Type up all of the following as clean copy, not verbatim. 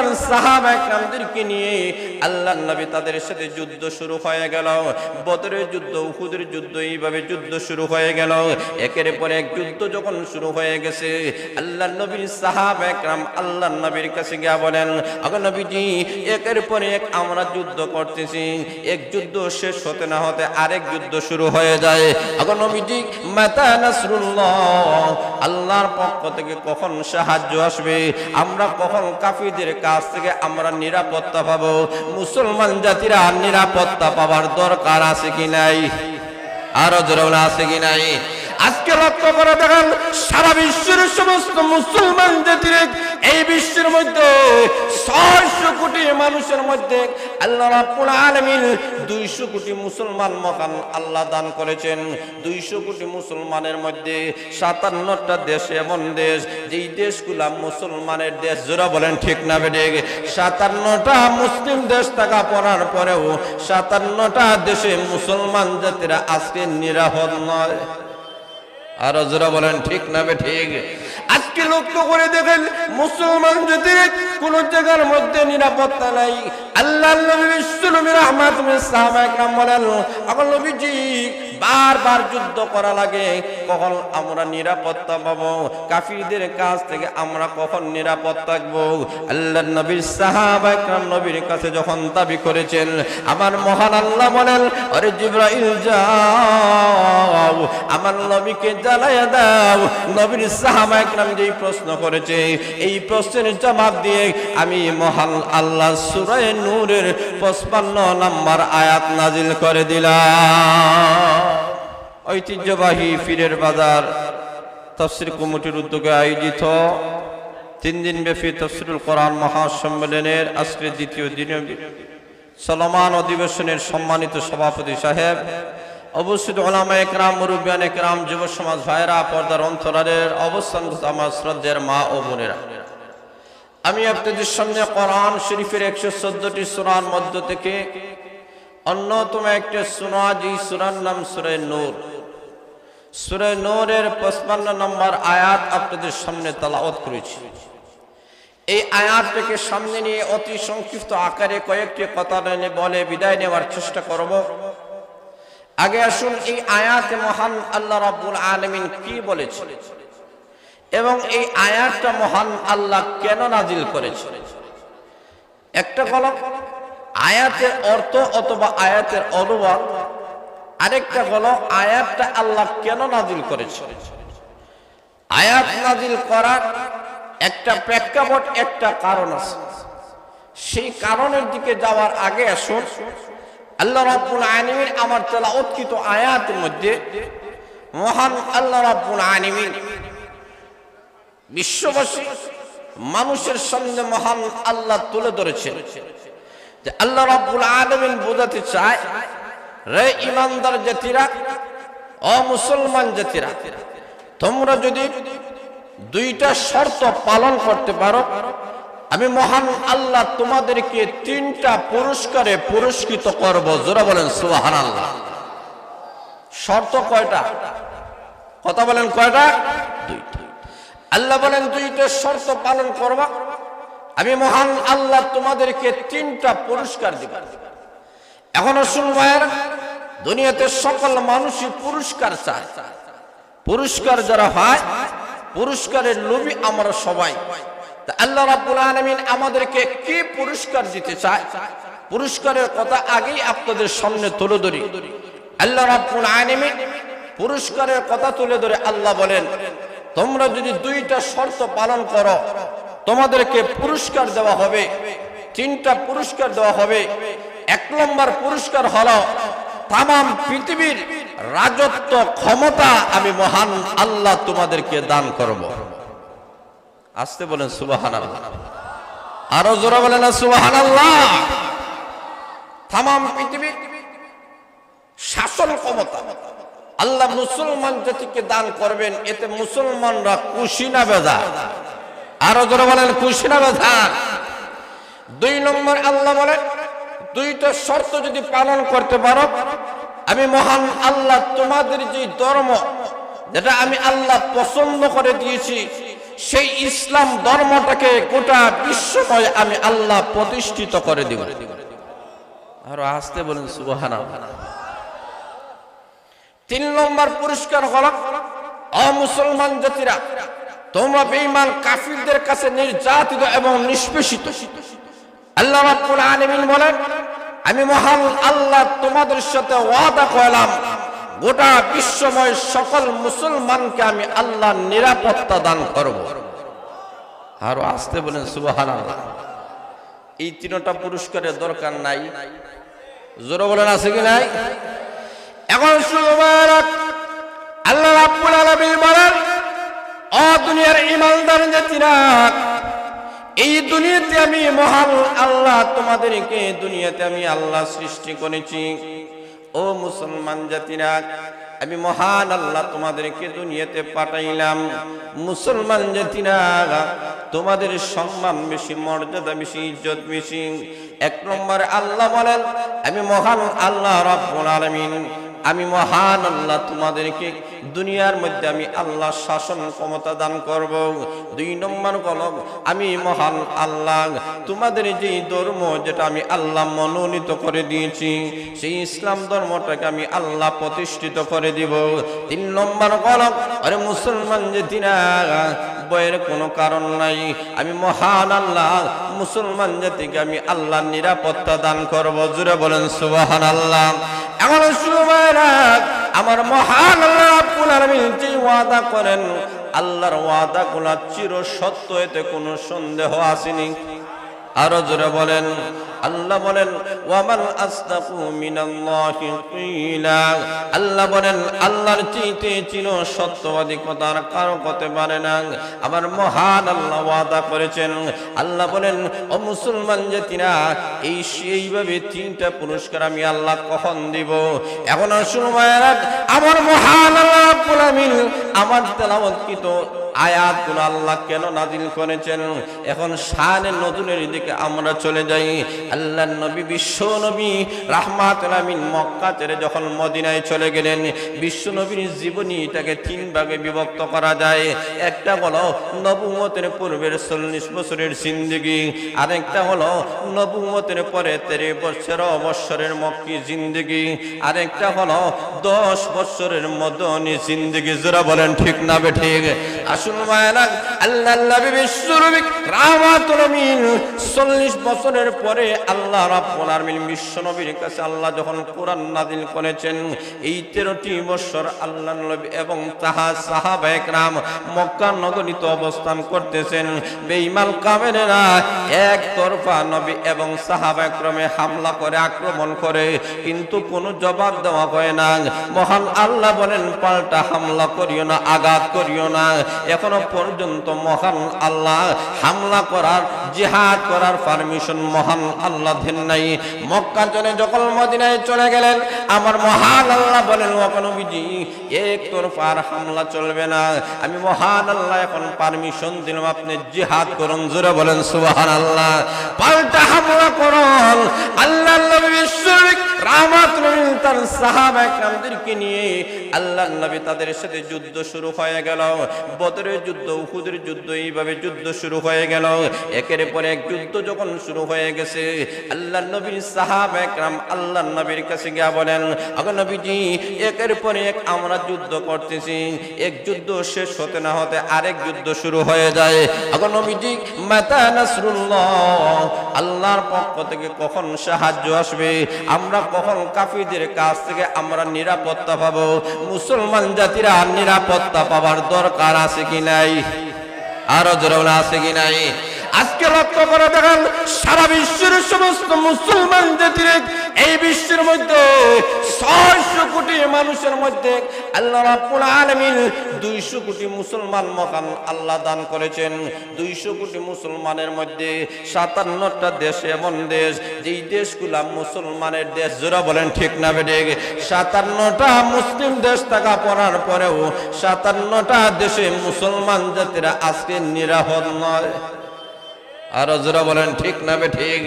হাজার সাহাবা کرامদেরকে নিয়ে আল্লাহর নবী তাদের সাথে যুদ্ধ শুরু হয়ে গেল। বদরের যুদ্ধ, উহুদের যুদ্ধ, এইভাবে যুদ্ধ শুরু হয়ে গেল। একের পর এক যুদ্ধ যখন শুরু হয়ে গেছে, আল্লাহর নবীর সাহাবা کرام আল্লাহর নবীর কাছে গিয়ে বলেন, আগো নবীজি, একের পর এক আমরা যুদ্ধ করতেছি, এক যুদ্ধ শেষ হতে না হতে আরেক যুদ্ধ শুরু হয়ে যায়। আগো নবীজি, মাতা নাসরুল্লাহ, আল্লাহর পক্ষ থেকে কখন সাহায্য আসবে, আমরা কখন কাফিরদের কাছ থেকে আমরা নিরাপত্তা পাবো? মুসলমান জাতিরা নিরাপত্তা পাওয়ার দরকার আছে কি নাই? আরো জোরে আছে কি নাই? আজকে লক্ষ্য করে দেখেন, সারা বিশ্বের সমস্ত মুসলমান জাতির এই বিশ্বের মধ্যে 600 কোটি মানুষের মধ্যে আল্লাহ রাব্বুল আলামিন 200 কোটি মুসলমান মহান আল্লাহ দান করেছেন। 200 কোটি মুসলমানের মধ্যে 57টা দেশ এমন দেশ, যেই দেশগুলা মুসলমানের দেশ। জোরা বলেন ঠিক না বেঠিক? 57টা মুসলিম দেশ থাকা পড়ার পরেও 57টা দেশে মুসলমান জাতিরা আজকে নিরাপদ নয়। আর জোরা বলেন ঠিক না বেঠিক? আজকে লক্ষ্য করে দেখেন, মুসলমান জাতির কোন জায়গার মধ্যে নিরাপত্তা নাই। আল্লাহর নবী বিশ্বনবী রাহমাতুল সাহাবা کرام বলেন, আগো নবীজি, বারবার যুদ্ধ করা লাগে, কখন আমরা নিরাপত্তা পাবো? কাফিরদের কাছ থেকে আমরা কখন নিরাপদ থাকবো? আল্লাহর নবীর সাহাবা کرام নবীর কাছে যখন দাবি করেছেন, আমার মহান আল্লাহ বলেন, আরে জিবরাইল যাও, আমার নবীকে জানাইয়া দাও। নবীর সাহাবা کرام যেই প্রশ্ন করেছে, এই প্রশ্নের জবাব দিয়ে আমি মহান আল্লাহ সূরা নূরের 55 নম্বর আয়াত নাজিল করে দিলাম। ঐতিহ্যবাহী পীরের বাজার তাফসীর কমিটির উদ্যোগে আয়োজিত 3 দিন ব্যাপী তাফসীরুল কোরআন মহাসম্মেলনের আজকের দ্বিতীয় দিনে চলমান অধিবেশনের সম্মানিত সভাপতি সাহেব, অবস্থিত উলামায়ে কেরাম, মুরব্বিয়ানে কেরাম, যুব সমাজ ভাইরা, পর্দার অন্তরালের অবস্থান আমার শ্রদ্ধের মা ও বোনেরা, আমি আপনাদের সামনে কোরআন শরীফের 114টি সূরার মধ্য থেকে অন্যতম একটা সূরা, যেই সূরার নাম সূরা নূর। সূরা নূরের 55 নম্বর আয়াত আপনাদের সামনে তেলাওয়াত করেছি। এই আয়াতটাকে সামনে নিয়ে অতি সংক্ষিপ্ত আকারে কয়েকটি কথা বলে বিদায় নেওয়ার চেষ্টা করব। আগে আসুন, এই আয়াতে মহান আল্লাহ রাব্বুল আলামিন কি বলেছেন এবং এই আয়াতটা মহান আল্লাহ কেন নাজিল করেছেন। একটা হলো আয়াতের অর্থ অথবা আয়াতের অনুবাদ, আরেকটা হলো আয়াতটা আল্লাহ কেন নাজিল করেছেন। আয়াত নাজিল করার একটা প্রেক্ষাপট, একটা কারণ আছে। সেই কারণের দিকে যাওয়ার আগে আসুন, আল্লাহ রাব্বুল আলামিন আমার তেলাওয়াতকৃত আয়াতের মধ্যে মহান আল্লাহ রাব্বুল আলামিন বিশ্ববাসী মানুষের সামনে মহান আল্লাহ তুলে ধরেছেন যে আল্লাহ রাব্বুল আলামিন বোঝাতে চায়, রে ঈমানদার জাতিরা, ও মুসলমান জাতিরা, তোমরা যদি 2টা শর্ত পালন করতে পারো, আমি মহান আল্লাহ তোমাদেরকে 3টা পুরস্কারে পুরস্কৃত করব। জোরা বলেন সুবহানাল্লাহ। শর্ত কয়টা? কথা বলেন কয়টা? 2টা। আল্লাহ বলেন 2টা শর্ত পালন করবা, আমি মহান আল্লাহ তোমাদেরকে 3টা পুরস্কার দিব। এখন আসুন ভাইয়েরা, দুনিয়াতে সকল মানুষই পুরস্কার চায়। পুরস্কার যারা হয়, পুরস্কারের লোভী আমরা সবাই। আল্লাহ রাব্বুল আলামিন আমাদেরকে কি পুরস্কার দিতে চায়, পুরস্কারের কথা আগেই আপনাদের সামনে তুলে ধরি। আল্লাহ রাব্বুল আলামিন পুরস্কারের কথা তুলে ধরে আল্লাহ বলেন, তোমরা যদি 2টা শর্ত পালন করো, তোমাদেরকে পুরস্কার দেওয়া হবে। 3টা পুরস্কার দেওয়া হবে। 1 নম্বর পুরস্কার হলো তামাম পৃথিবীর রাজত্ব ক্ষমতা আমি মহান আল্লাহ তোমাদেরকে দান করব। আসতে বলেন সুবহানাল্লাহ। আরো জোরে বলেন সুবহানাল্লাহ। তামাম পৃথিবীর শাসন ক্ষমতা আল্লাহ মুসলমান জাতিকে দান করবেন। এতে মুসলমানরা খুশি না বেজার? আরো জোরে বলেন খুশি না বেজার? 2 নম্বর আল্লাহ বলেন, 2টা শর্ত যদি পালন করতে পারো, আমি মহান আল্লাহ তোমাদের যে ধর্ম, যেটা আমি আল্লাহ পছন্দ করে দিয়েছি, সেই ইসলাম ধর্মটাকে গোটা বিশ্বময় আমি আল্লাহ প্রতিষ্ঠিত করে দিব। আরো আসতে বলেন সুবহানাল্লাহ। 3 নম্বর পুরস্কার হলো, অমুসলমান জাতিরা তোমরা বেঈমান কাফিরদের কাছে নির্যাতিত এবং নিষ্পেষিত। আল্লাহ রাব্বুল আলামিন বলেন, আমি মহান আল্লাহ তোমাদের সাথে ওয়াদা করলাম গোটা বিশ্বময় সকল মুসলমানকে আমি আল্লাহ নিরাপত্তা দান করব। আরো আসতে বলেন সুবহানাল্লাহ। এই 3টা পুরস্কারের দরকার নাই? জোরে বলেন আছে কি নাই? এখন সুবহানাল্লাহ, আল্লাহ রাব্বুল আলামিন বলেন, ও দুনিয়ার ঈমানদার জাতিরা, এই দুনিয়াতে আমি মহান আল্লাহ তোমাদেরকে দুনিয়াতে আমি আল্লাহ সৃষ্টি করেছি। ও মুসলমান জাতিরা, আমি মহান আল্লাহ তোমাদেরকে দুনিয়াতে পাঠাইলাম। মুসলমান জাতিরা, তোমাদের সম্মান বেশি, মর্যাদা বেশি, ইজ্জত বেশি। 1 নম্বর আল্লাহ বলেন, আমি মহান আল্লাহ রাব্বুল আলামিন, আমি মহান আল্লাহ তোমাদেরকে দুনিয়ার মধ্যে আমি আল্লাহ শাসন ক্ষমতা দান করব। 2 নম্বর কলম, আমি মহান আল্লাহ তোমাদের যে ধর্ম যেটা আমি আল্লাহ মনোনীত করে দিয়েছি সেই ইসলাম ধর্মটাকে আমি আল্লাহ প্রতিষ্ঠিত করে দিব। 3 নম্বর কলম, আরে মুসলমান জাতিরা, ভয়ের কোনো কারণ নাই, আমি মহান আল্লাহ মুসলমান জাতিকে আমি আল্লাহ নিরাপত্তা দান করব। জোরে বলেন সুবহানাল্লাহ। এখন আমার মহান আল্লাহ রাব্বুল আলামিন যে ওয়াদা করেন, আল্লাহর ওয়াদাগুলো চির সত্য, এতে কোনো সন্দেহ আসেনি। আরো জোরে বলেন, আল্লাহ বলেন, ওয়ামাল আসদাকু মিনাল্লাহি কিলা। আল্লাহ বলেন, আল্লাহর চেয়ে চির সত্যবাদী কথার কারো হতে পারে না। আমার মহান আল্লাহ ওয়াদা করেছেন। আল্লাহ বলেন, ও মুসলমান জাতিরা, এইভাবে 3টা পুরস্কার আমি আল্লাহ কখন দিব? এখন আসুন ভাইরা, আমার মহান আল্লাহ রাব্বুল আলামিন আমার তেলাওয়াতকৃত আয়াতগুলো আল্লাহ কেন নাজিল করেছেন? এখন শানে নজুলের দিকে আমরা চলে যাই। আল্লাহর নবী, বিশ্ব নবী রাহমাতুল আলামিন মক্কা ছেড়ে যখন মদিনায় চলে গেলেন, বিশ্ব নবীর জীবনীটাকে 3 ভাগে বিভক্ত করা যায়। একটা হলো নবুয়তের পূর্বের 40 বছরের জিন্দেগি, আরেকটা হলো নবুয়তের পরে 13 বছরের মক্কি জিন্দেগি, আরেকটা হলো 10 বছরের মদনী জিন্দেগি। যারা বলেন ঠিক না বেঠিক? আসুন মায়ানা, আল্লাহর নবী বিশ্ব নবী রাহমাতুল আলামিন 40 বছরের পরে আল্লাহ রাব্বুল আলামিন বিশ্ব নবীর কাছে আল্লাহ যখন কোরআন নাযিল করেছেন, এই 13টি বছর আল্লাহর নবী এবং তাহার সাহাবায়ে কেরাম মক্কা নগরীতে অবস্থান করতেছেন। বেঈমান কাফেররা একতরফা নবী এবং সাহাবায়ে কেরামে হামলা করে, আক্রমণ করে, কিন্তু কোনো জবাব দেওয়া হয় না। মহান আল্লাহ বলেন, পাল্টা হামলা করিও না, আঘাত করিও না। এখনো পর্যন্ত মহান আল্লাহ হামলা করার, জিহাদ করার পারমিশন মহান আল্লাহ দেন নাই। মক্কা চলে যখন মদিনায় চলে গেলেন, আমার মহান আল্লাহ বলেন, ও নবীজি, একতরফা হামলা চলবে না। আমি মহান আল্লাহ এখন পারমিশন দিলাম, আপনি জিহাদ করুন। জোরে বলেন সুবহানাল্লাহ। পাল্টা হামলা করুন। আল্লাহর নবী বিশ্ব নবী রাহমাতুল আলামিন তার সাহাবায়ে কেরামদেরকে নিয়ে আল্লাহর নবী তাদের সাথে যুদ্ধ শুরু হয়ে গেল। বদরের যুদ্ধ, উহুদের যুদ্ধ, এইভাবে যুদ্ধ শুরু হয়ে গেল। একের পর এক যুদ্ধ যখন শুরু হয়ে গেছে, আল্লাহর নবীর সাহাবায়ে কেরাম আল্লাহর নবীর কাছে গিয়ে বলেন, ওগো নবীজি, একের পর এক আমরা যুদ্ধ করতেছি, এক যুদ্ধ শেষ হতে না হতে আরেক যুদ্ধ শুরু হয়ে যায়। ওগো নবীজি, মাতা নাসরুল্লাহ, আল্লাহর পক্ষ থেকে কখন সাহায্য আসবে? আমরা কখন কাফিরদের কাছ থেকে আমরা নিরাপত্তা পাবো? মুসলমান জাতিরা নিরাপত্তা পাবার দরকার আছে কি নাই? আরো জোরে আছে কি নাই? আজকে লক্ষ্য করে দেখেন, সারা বিশ্বের সমস্ত মুসলমান জাতির এই বিশ্বের মধ্যে 600 কোটি মানুষের মধ্যে আল্লাহ রাব্বুল আলামিন 200 কোটি মুসলমান মহান আল্লাহ দান করেছেন। 200 কোটি মুসলমানের মধ্যে 57টা দেশ এমন দেশ, যেই দেশগুলা মুসলমানের দেশ। যারা বলেন ঠিক না বেঠিক? 57টা মুসলিম দেশ থাকা পড়ার পরেও 57টা দেশে মুসলমান জাতিরা আজকে নিরাপদ নয়। আরো যারা বলেন ঠিক না বেঠিক?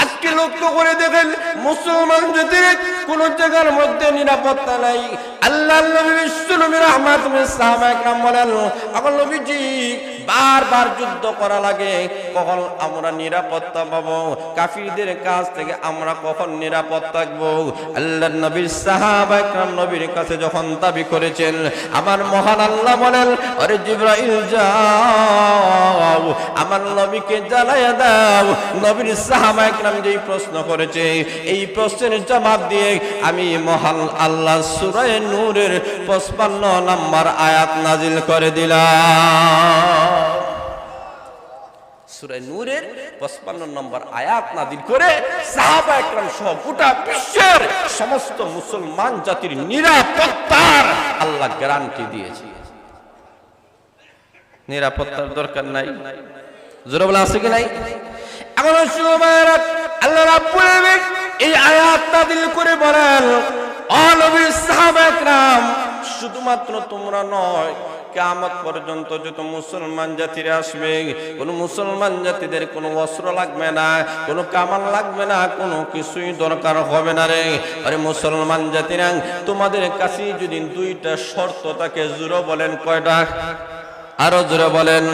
আজকে লক্ষ্য করে দেখেন মুসলমান জাতির কোন জায়গার মধ্যে নিরাপত্তা নাই। আল্লাহর নবী বিশ্বনবী রাহমাতুল্লিল সাহাবায়ে কেরাম বলেন, আমার নবীজি বারবার যুদ্ধ করা লাগে, কখন আমরা নিরাপত্তা পাবো? কাফিরদের কাছ থেকে আমরা কখন নিরাপদ থাকবো? আল্লাহর নবীর সাহাবায়ে কেরাম নবীর কাছে যখন দাবি করেছেন, আমার মহান আল্লাহ বলেন, আরে জিবরাইল যাও আমার নবীকে জানাইয়া দাও। নবীর সাহাবায়ে কেরাম যেই প্রশ্ন করেছে, এই প্রশ্নের জবাব দিয়ে আমি মহান আল্লাহ সূরা নূরের 55 নম্বর আয়াত নাজিল করে দিলাম। সূরা নূরের 55 নম্বর আয়াত নাজিল করে সাহাবা একরাম সহ গোটা বিশ্বের সমস্ত মুসলমান জাতির নিরাপত্তার আল্লাহ গ্যারান্টি দিয়েছে। নিরাপত্তার দরকার নাই, জোরে বলা আছে কি নাই? এখন আল্লাহ রাব্বুল আলামিন এই আয়াত নাজিল করে বলেন, ও নবীর সাহাবা একরাম, শুধুমাত্র তোমরা নয়, কিয়ামত পর্যন্ত যত মুসলমান জাতিরা আসবে, কোন মুসলমান জাতিদের কোনো অস্ত্র লাগবে না, কোনো কামান লাগবে না, কোনো কিছুই দরকার হবে না রে। আরে মুসলমান জাতিরা, তোমাদের কাছে যদি দুইটা শর্ত থাকে, জোরে বলেন কয়টা? আরো জোরে বলেন।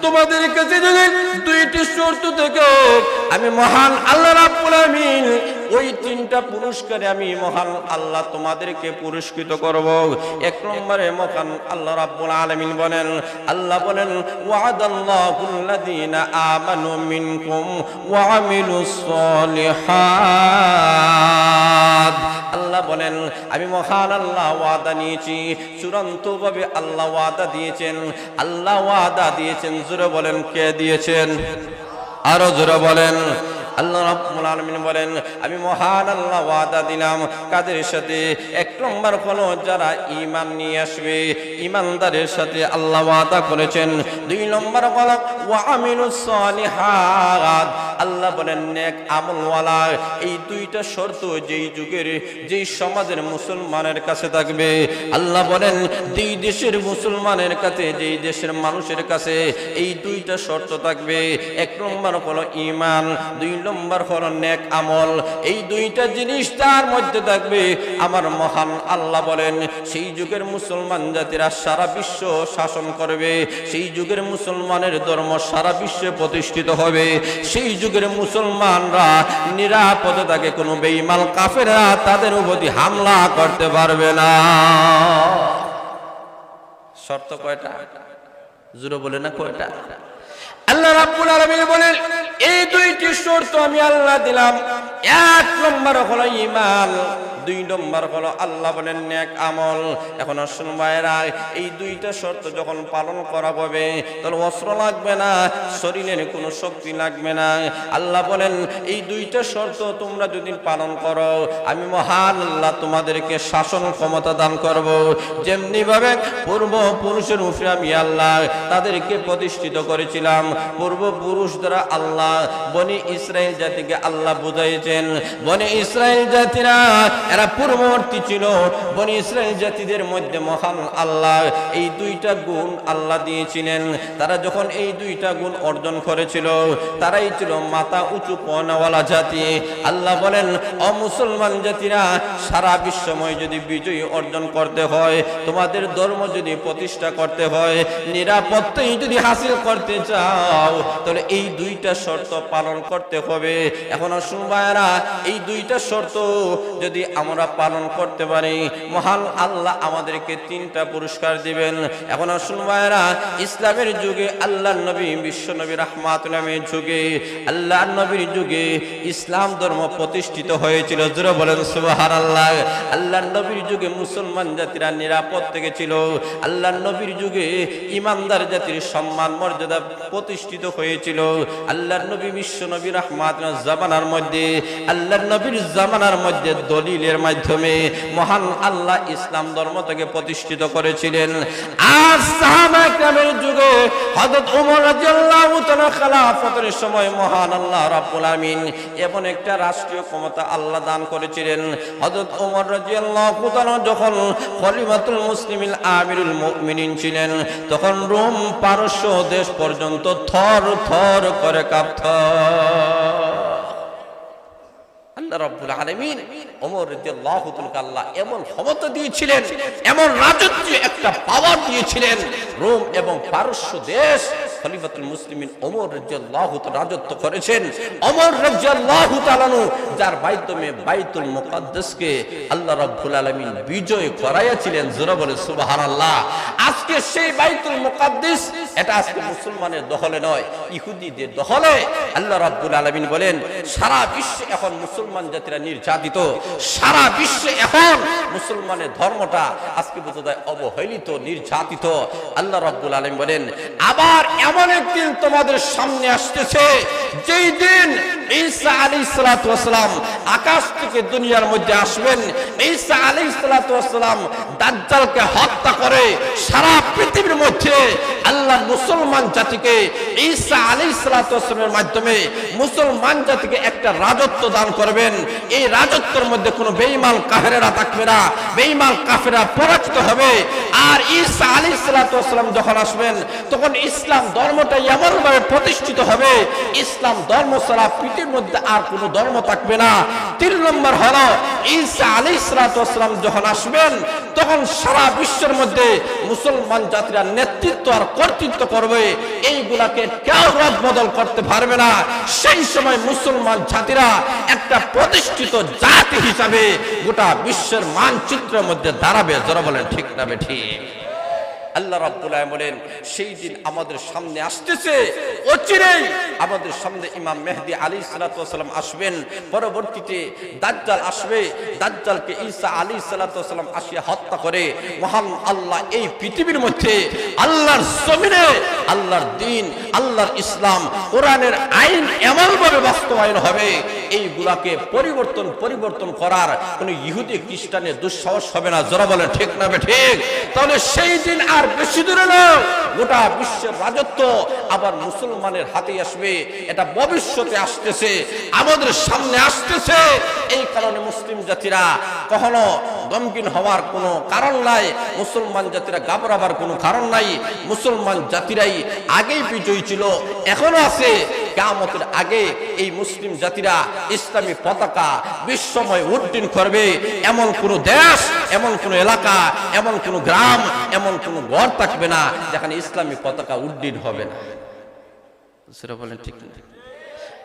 তোমাদের কাছে যদি দুইটি শর্ত থাকে, আমি মহান আল্লাহ রাব্বুল আলামিন ওই তিনটা পুরস্কারে আমি মহান আল্লাহ তোমাদেরকে পুরস্কৃত করব। এক নম্বরে মহান আল্লাহ রাব্বুল আলামিন বলেন, আল্লাহ বলেন, ওয়াদাল্লাহুল্লাযীনা আমানু মিনকুম ওয়া আমিলুস সলিহাত। আল্লাহ বলেন, আমি মহান আল্লাহ ওয়াদা নিয়েছি, চূড়ান্তভাবে আল্লাহ ওয়াদা দিয়েছেন। আল্লাহ ওয়াদা দিয়েছেন, জোরে বলেন কে দিয়েছেন? আরো জোরে বলেন। আল্লাহ রাব্বুল আলামিন বলেন, আমি মহান আল্লাহ ওয়াদা দিলাম কাদের সাথে? এক নম্বর হলো যারা ঈমান নিয়ে আসবে, ঈমানদারের সাথে আল্লাহ ওয়াদা করেছেন। দুই নম্বর হলো ওয়া আমিলুস সলিহাত। আল্লাহ বলেন নেক আমলওয়ালা। এই দুইটা শর্ত যেই যুগের যেই সমাজের মুসলমানের কাছে থাকবে, আল্লাহ বলেন যেই দেশের মুসলমানের কাছে, যেই দেশের মানুষের কাছে এই দুইটা শর্ত থাকবে। এক নম্বর হলো ঈমান, দুই নম্বর হলো নেক আমল। এই দুইটা জিনিস তার মধ্যে থাকবে, আমার মহান আল্লাহ বলেন সেই যুগের মুসলমান জাতিরা সারা বিশ্ব শাসন করবে, সেই যুগের মুসলমানের ধর্ম সারা বিশ্বে প্রতিষ্ঠিত হবে, সেই যুগের মুসলমানরা নিরাপদে থাকে, কোনো বেঈমান কাফেররা তাদের উপর হামলা করতে পারবে না। শর্ত কয়টা? জোরে বলে না কয়টা? আল্লাহ রাব্বুল আলামিন বলেন, এই দুইটি শর্ত আমি আল্লাহ দিলাম। এক নম্বর হলো ঈমান, দুই নম্বর হলো আল্লাহ বলেন নেক আমল। এখন আসুন ভাইরা, এই দুইটা শর্ত যখন পালন করা হবে, তাহলে অস্ত্র লাগবে না, শরীরের কোনো শক্তি লাগবে না। আল্লাহ বলেন এই দুইটা শর্ত তোমরা যদি পালন করো, আমি মহান আল্লাহ তোমাদেরকে শাসন ক্ষমতা দান করব। যেমনি ভাবে পূর্বপুরুষের উপরে আমি আল্লাহ তাদেরকে প্রতিষ্ঠিত করেছিলাম, পূর্বপুরুষ দ্বারা আল্লাহ বনি ইসরাইল জাতিকে আল্লাহ বুঝাইছেন। বনি ইসরাইল জাতিরা এরা পূর্ববর্তী ছিল, বনি ইসরাইল জাতিদের মধ্যে মহান আল্লাহ এই দুইটা গুণ আল্লাহ দিয়েছিলেন। তারা যখন এই দুইটা গুণ অর্জন করেছিল, তারাই ছিল মাথা উঁচু পনাওয়ালা জাতি। আল্লাহ বলেন, অমুসলমান জাতিরা সারা বিশ্বময় যদি বিজয় অর্জন করতে হয়, তোমাদের ধর্ম যদি প্রতিষ্ঠা করতে হয়, নিরাপত্তাই যদি হাসিল করতে চাও, তাহলে এই দুইটা শর্ত পালন করতে হবে। এখন আসুন ভাইরা, এই দুইটা শর্ত যদি আমরা পালন করতে পারি, মহান আল্লাহ আমাদেরকে তিনটা পুরস্কার দিবেন। এখন আসুন ভাইরা, ইসলামের যুগে আল্লাহর নবী বিশ্ব নবী রাহমাতুল আলামিনের যুগে, আল্লাহর নবীর যুগে ইসলাম ধর্ম প্রতিষ্ঠিত হয়েছিল। জোরে বলেন সুবহানাল্লাহ। আল্লাহর নবীর যুগে মুসলমান জাতিরা নিরাপদ থেকে ছিল। আল্লাহর নবীর যুগে ইমানদার জাতির সম্মান মর্যাদা প্রতিষ্ঠিত হয়েছিল। আল্লাহর নবী বিশ্ব নবী রাহমাতুল জামানার মধ্যে, আল্লাহর নবীর জামানার মধ্যে দলিলের মাধ্যমে মহান আল্লাহ ইসলাম ধর্মটাকে প্রতিষ্ঠিত করেছিলেন। আর সাহাবায়ে কেরামের যুগে হযরত ওমর রাদিয়াল্লাহু তাআলা খেলাফতের সময় মহান আল্লাহ রাব্বুল আলামিন এমন একটা রাষ্ট্রীয় ক্ষমতা আল্লাহ দান করেছিলেন। হযরত ওমর রাদিয়াল্লাহু তাআলা যখন খলিফাতুল মুসলিমিন আমিরুল মুমিনিন ছিলেন, তখন রোম পারস্য দেশ পর্যন্ত থর থর করে কাঁপত। আল্লাহ রাব্বুল আলামিন ওমর রাদিয়াল্লাহু তাআলা আল্লাহ এমন ক্ষমতা দিয়েছিলেন, এমন রাজত্ব একটা পাওয়ার দিয়েছিলেন, রোম এবং পারস্য দেশ খলিফাতুল মুসলিমিন ওমর রাদিয়াল্লাহু তাআলা রাজত্ব করেছেন। ওমর রাদিয়াল্লাহু তাআলা যার মাধ্যমে বাইতুল মুকাদ্দাসকে আল্লাহ রাব্বুল আলামিন বিজয় করাইয়াছিলেন। জোরে বলে সুবহানাল্লাহ। আজকে সেই বাইতুল মুকাদ্দাস এটা আজকে মুসলমানের দখলে নয়, ইহুদিদের দখলে। আল্লাহ রাব্বুল আলামিন বলেন সারা বিশ্বে এখন মুসলমান জাতিরা নির্যাতিত, সারা বিশ্বে এখন মুসলমানের ধর্মটা আজকে বোঝা যায় অবহেলিত, নির্যাতিত। আল্লাহ রাব্বুল আলামিন বলেন আবার এমন একদিন তোমাদের সামনে আসতেছে যেই দিন ঈসা আলাইহিস সালাতু ওয়াস সালাম আকাশ থেকে দুনিয়ার মধ্যে আসবেন। ঈসা আলাইহিস সালাতু ওয়াস সালাম দাজ্জালকে হত্যা করে সারা পৃথিবীর মধ্যে আল্লাহ মুসলমান জাতিকে ঈসা আলাইহিস সালাতু ওয়াস সালামের মাধ্যমে মুসলমান জাতিকে একটা রাজত্ব দান করবেন। এই রাজত্বের মধ্যে কোনো বেঈমান কাফেররা থাকবে না, বেঈমান কাফেররা পরাজিত হবে। আর ঈসা আলাইহিস সালাতু ওয়াস সালাম যখন আসবেন তখন ইসলাম ধর্মটা এমনভাবে প্রতিষ্ঠিত হবে, ইসলাম ধর্ম ছাড়া পৃথিবীর মধ্যে আর কোনো ধর্ম থাকবে না। 3 নম্বর হলো ঈসা আলাইহিস সালাতু ওয়াস সালাম যখন আসবেন তখন সারা বিশ্বের মধ্যে মুসলমান জাতিরা নেতৃত্ব আর কর্তৃত্ব করবে, এইগুলাকে কেউ রদ বদল করতে পারবে না। সেই সময় মুসলমান জাতিরা একটা প্রতিষ্ঠিত জাতি হিসাবে গোটা বিশ্বের মানচিত্রের মধ্যে দাঁড়াবে। যারা বলেন ঠিক না বেঠিক? আল্লাহ রাব্বুল আলামিন বলেন সেই দিন আমাদের সামনে আসতেছে, অচিরেই আমাদের সামনে ইমাম মেহেদী আলাইহিস সালাতু ওয়াস সালাম আসবেন, পরবর্তীতে দাজ্জাল আসবে। দাজ্জালকে ঈসা আলাইহিস সালাতু ওয়াস সালাম আসিয়া হত্যা করে মহান আল্লাহ এই পৃথিবীর মধ্যে আল্লাহর জমিনে আল্লাহর দ্বীন, আল্লাহর ইসলাম, কোরআনের আইন এমনভাবে বাস্তবায়ন হবে এইগুলাকে পরিবর্তন করার কোন ইহুদি খ্রিস্টানের দুঃসাহস হবে না। যারা বলেন ঠিক না ঠিক? তাহলে সেই দিন আর বেশি দূরে নয়, গোটা বিশ্বের রাজত্ব আবার মুসলমানের হাতে আসবে। এটা ভবিষ্যতে আসতেছে, আমাদের সামনে আসতেছে। এই কারণে মুসলিম জাতিরা কখনো গমগিন হওয়ার কোনো কারণ নাই, মুসলমান জাতিরা ঘাবড়াবার কোনো কারণ নাই। মুসলমান জাতিরাই আগেই বিজয়ী ছিল, এখনো আছে। কিয়ামতের আগে এই মুসলিম জাতিরা ইসলামী পতাকা বিশ্বময় উড্ডীন করবে। এমন কোন দেশ, এমন কোন এলাকা, এমন কোন গ্রাম, এমন কোন ঘর থাকবে না যেখানে ইসলামী পতাকা উড্ডীন হবে না। সেটা বলেন ঠিক না?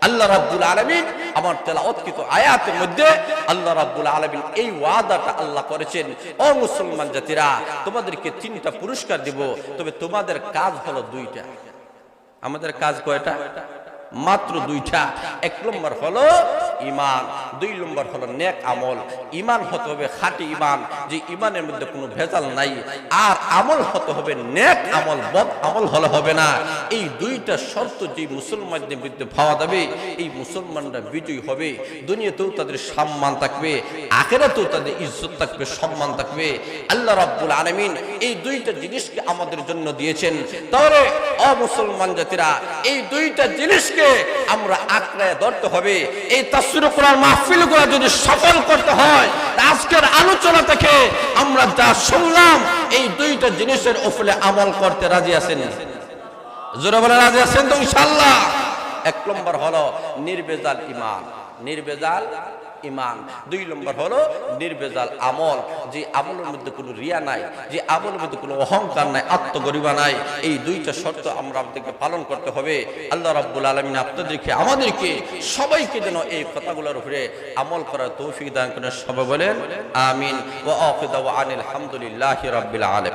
আল্লাহ রাব্বুল আলামিন আমার তেলাওয়াতকৃত আয়াতের মধ্যে আল্লাহ রাব্বুল আলামিন এই ওয়াদাটা আল্লাহ করেছেন, ও মুসলমান জাতিরা তোমাদেরকে 3টা পুরস্কার দিব, তবে তোমাদের কাজ হলো 2টা। আমাদের কাজ কয়টা? মাত্র 2টা। 1 নম্বর হলো ঈমান, 2 নম্বর হলো নেক আমল। ঈমান হতে হবে খাঁটি ঈমান, যে ঈমানের মধ্যে কোনো ভেজাল নাই। আর আমল হতে হবে নেক আমল, বদ আমল হলে হবে না। এই 2টা শর্ত যে মুসলমানদের মধ্যে পাওয়া যাবে এই মুসলমানরা বিজয়ী হবে। দুনিয়াতেও তাদের সম্মান থাকবে, আখিরাতেও তাদের ইজ্জত থাকবে, সম্মান থাকবে। আল্লাহ রাব্বুল আলামিন এই 2টা জিনিসকে আমাদের জন্য দিয়েছেন। তাহলে ও মুসলমান জাতিরা এই 2টা জিনিসকে আমরা আঁকড়ায় ধরতে হবে। এই তাফসীর কোরআন মাহফিলগুলো যদি সফল করতে হয়, আজকের আলোচনা থেকে আমরা যা শুনলাম এই 2টা জিনিসের উপরে আমল করতে রাজি আছেন? জোরে বলে রাজি আছেন তো ইনশাআল্লাহ? 1 নম্বর হলো নির্ভেজাল ঈমান, নির্ভেজাল ঈমান। 2 নম্বর হলো নির্ভেজাল আমল, যে আমলের মধ্যে কোনো রিয়া নাই, যে আমলের মধ্যে কোনো অহংকার নাই, আত্মগরিমা নাই। এই 2টা শর্ত আমরা আপনাদেরকে পালন করতে হবে। আল্লাহ রাব্বুল আলামিন আপনাদেরকে, আমাদেরকে সবাইকে যেন এই কথাগুলোর উপরে আমল করার তৌফিক দান করেন। সবাই বলেন আমিন। ওয়া আখিরু দাওয়ানা আলহামদুলিল্লাহি রাব্বিল আলামিন।